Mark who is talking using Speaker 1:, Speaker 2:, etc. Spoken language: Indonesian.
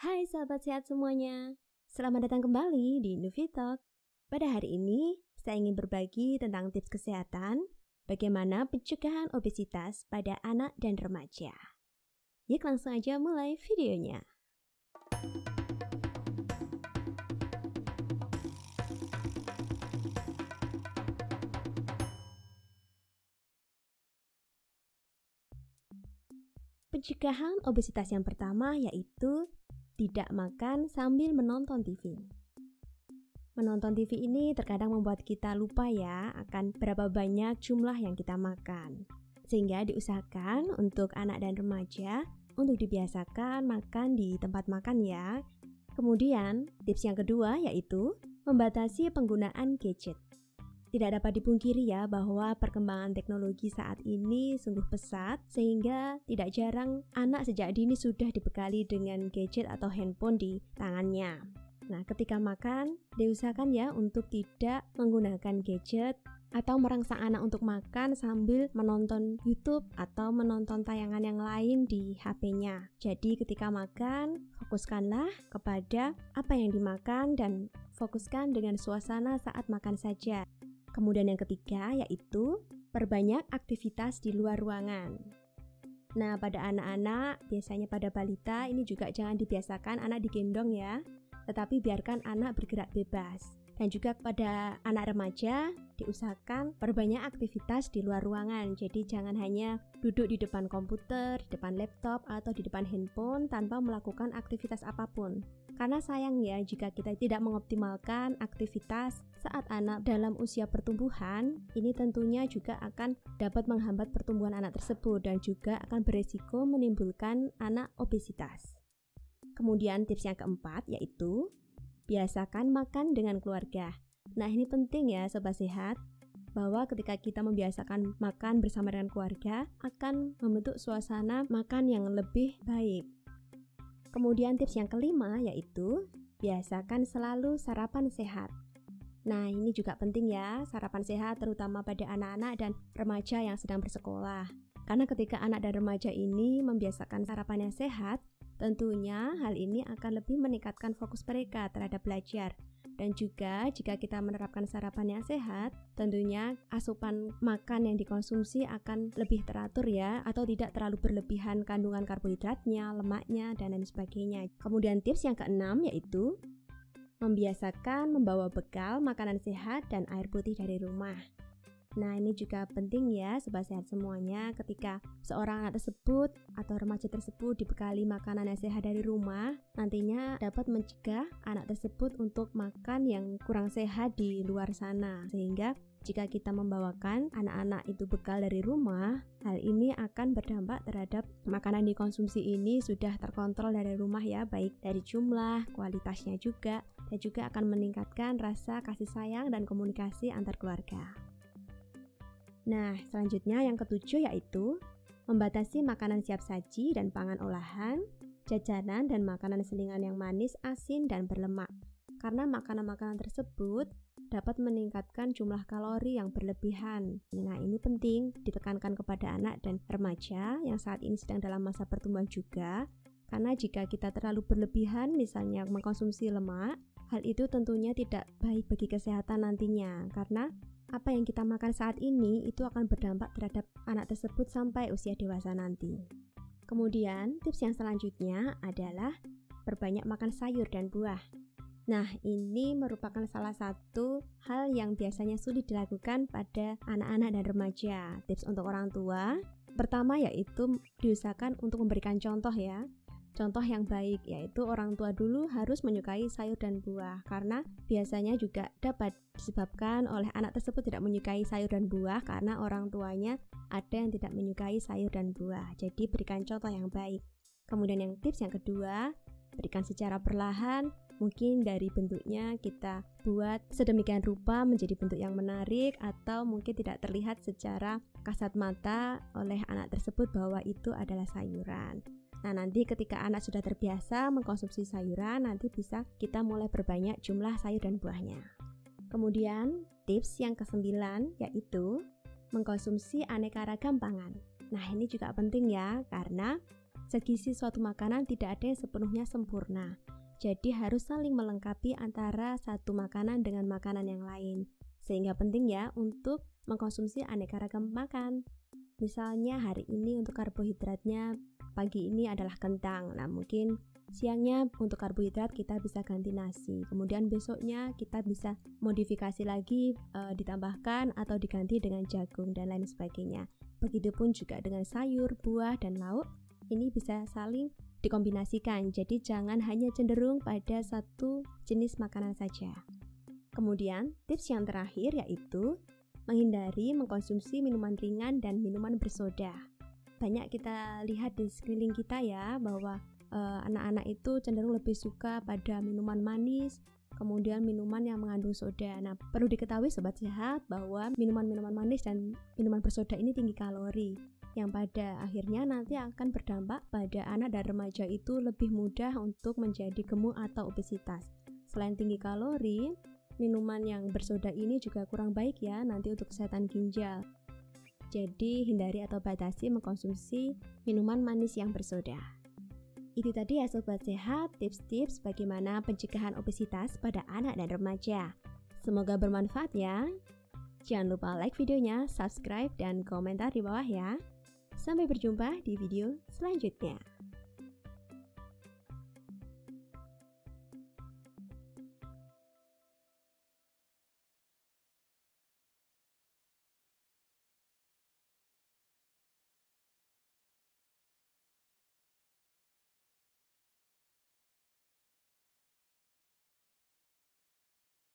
Speaker 1: Hai sahabat sehat semuanya, selamat datang kembali di Nuvitalk. Pada hari ini, saya ingin berbagi tentang tips kesehatan, bagaimana pencegahan obesitas pada anak dan remaja. Yuk langsung aja mulai videonya. Pencegahan obesitas yang pertama yaitu tidak makan sambil menonton TV. Menonton TV ini terkadang membuat kita lupa ya akan berapa banyak jumlah yang kita makan. Sehingga diusahakan untuk anak dan remaja untuk dibiasakan makan di tempat makan ya. Kemudian tips yang kedua yaitu membatasi penggunaan gadget. Tidak dapat dipungkiri ya bahwa perkembangan teknologi saat ini sungguh pesat sehingga tidak jarang anak sejak dini sudah dibekali dengan gadget atau handphone di tangannya. Nah, ketika makan, diusahakan ya untuk tidak menggunakan gadget atau merangsang anak untuk makan sambil menonton YouTube atau menonton tayangan yang lain di HP-nya. Jadi ketika makan, fokuskanlah kepada apa yang dimakan dan fokuskan dengan suasana saat makan saja. Kemudian yang ketiga yaitu perbanyak aktivitas di luar ruangan. Nah, pada anak-anak, biasanya pada balita ini juga jangan dibiasakan anak digendong ya, tetapi biarkan anak bergerak bebas. Dan juga pada anak remaja, diusahakan perbanyak aktivitas di luar ruangan. Jadi jangan hanya duduk di depan komputer, di depan laptop, atau di depan handphone tanpa melakukan aktivitas apapun. Karena sayang ya jika kita tidak mengoptimalkan aktivitas saat anak dalam usia pertumbuhan, ini tentunya juga akan dapat menghambat pertumbuhan anak tersebut dan juga akan beresiko menimbulkan anak obesitas. Kemudian tips yang keempat yaitu biasakan makan dengan keluarga. Nah, ini penting ya sobat sehat, bahwa ketika kita membiasakan makan bersama dengan keluarga akan membentuk suasana makan yang lebih baik. Kemudian tips yang kelima yaitu biasakan selalu sarapan sehat. Nah, ini juga penting ya, sarapan sehat terutama pada anak-anak dan remaja yang sedang bersekolah. Karena ketika anak dan remaja ini membiasakan sarapan yang sehat, tentunya hal ini akan lebih meningkatkan fokus mereka terhadap belajar. Dan juga jika kita menerapkan sarapan yang sehat, tentunya asupan makan yang dikonsumsi akan lebih teratur ya, atau tidak terlalu berlebihan kandungan karbohidratnya, lemaknya, dan lain sebagainya. Kemudian tips yang keenam yaitu membiasakan membawa bekal makanan sehat dan air putih dari rumah. Nah, ini juga penting ya sobat sehat semuanya, ketika seorang anak tersebut atau remaja tersebut dibekali makanan yang sehat dari rumah, nantinya dapat mencegah anak tersebut untuk makan yang kurang sehat di luar sana. Sehingga jika kita membawakan anak-anak itu bekal dari rumah, hal ini akan berdampak terhadap makanan dikonsumsi ini sudah terkontrol dari rumah ya, baik dari jumlah, kualitasnya juga, dan juga akan meningkatkan rasa kasih sayang dan komunikasi antar keluarga. Nah, selanjutnya yang ketujuh yaitu membatasi makanan siap saji dan pangan olahan, jajanan dan makanan selingan yang manis, asin, dan berlemak. Karena makanan-makanan tersebut dapat meningkatkan jumlah kalori yang berlebihan. Nah, ini penting ditekankan kepada anak dan remaja yang saat ini sedang dalam masa pertumbuhan juga. Karena jika kita terlalu berlebihan misalnya mengkonsumsi lemak, hal itu tentunya tidak baik bagi kesehatan nantinya. Karena apa yang kita makan saat ini itu akan berdampak terhadap anak tersebut sampai usia dewasa nanti. Kemudian tips yang selanjutnya adalah perbanyak makan sayur dan buah. Nah, ini merupakan salah satu hal yang biasanya sulit dilakukan pada anak-anak dan remaja. Tips untuk orang tua, pertama yaitu diusahakan untuk memberikan contoh ya. Contoh yang baik yaitu orang tua dulu harus menyukai sayur dan buah, karena biasanya juga dapat disebabkan oleh anak tersebut tidak menyukai sayur dan buah karena orang tuanya ada yang tidak menyukai sayur dan buah. Jadi berikan contoh yang baik. Kemudian yang tips yang kedua, berikan secara perlahan, mungkin dari bentuknya kita buat sedemikian rupa menjadi bentuk yang menarik atau mungkin tidak terlihat secara kasat mata oleh anak tersebut bahwa itu adalah sayuran. Nah, nanti ketika anak sudah terbiasa mengkonsumsi sayuran, nanti bisa kita mulai perbanyak jumlah sayur dan buahnya. Kemudian, tips yang ke-9 yaitu mengkonsumsi aneka ragam pangan. Nah, ini juga penting ya, karena Segizi suatu makanan tidak ada yang sepenuhnya sempurna. Jadi harus saling melengkapi antara satu makanan dengan makanan yang lain. Sehingga penting ya untuk mengkonsumsi aneka ragam makan. Misalnya hari ini untuk karbohidratnya pagi ini adalah kentang. Nah mungkin siangnya untuk karbohidrat kita bisa ganti nasi. Kemudian besoknya kita bisa modifikasi lagi, ditambahkan atau diganti dengan jagung dan lain sebagainya. Begitupun juga dengan sayur, buah, dan lauk. Ini bisa saling dikombinasikan, jadi jangan hanya cenderung pada satu jenis makanan saja. Kemudian, tips yang terakhir yaitu menghindari mengkonsumsi minuman ringan dan minuman bersoda. Banyak kita lihat di sekeliling kita ya, bahwa anak-anak itu cenderung lebih suka pada minuman manis, kemudian minuman yang mengandung soda. Nah, perlu diketahui Sobat Sehat bahwa minuman-minuman manis dan minuman bersoda ini tinggi kalori, yang pada akhirnya nanti akan berdampak pada anak dan remaja itu lebih mudah untuk menjadi gemuk atau obesitas. Selain tinggi kalori, minuman yang bersoda ini juga kurang baik ya nanti untuk kesehatan ginjal. Jadi hindari atau batasi mengkonsumsi minuman manis yang bersoda. Itu tadi ya Sobat Sehat, tips-tips bagaimana pencegahan obesitas pada anak dan remaja. Semoga bermanfaat ya. Jangan lupa like videonya, subscribe, dan komentar di bawah ya. Sampai berjumpa di video selanjutnya.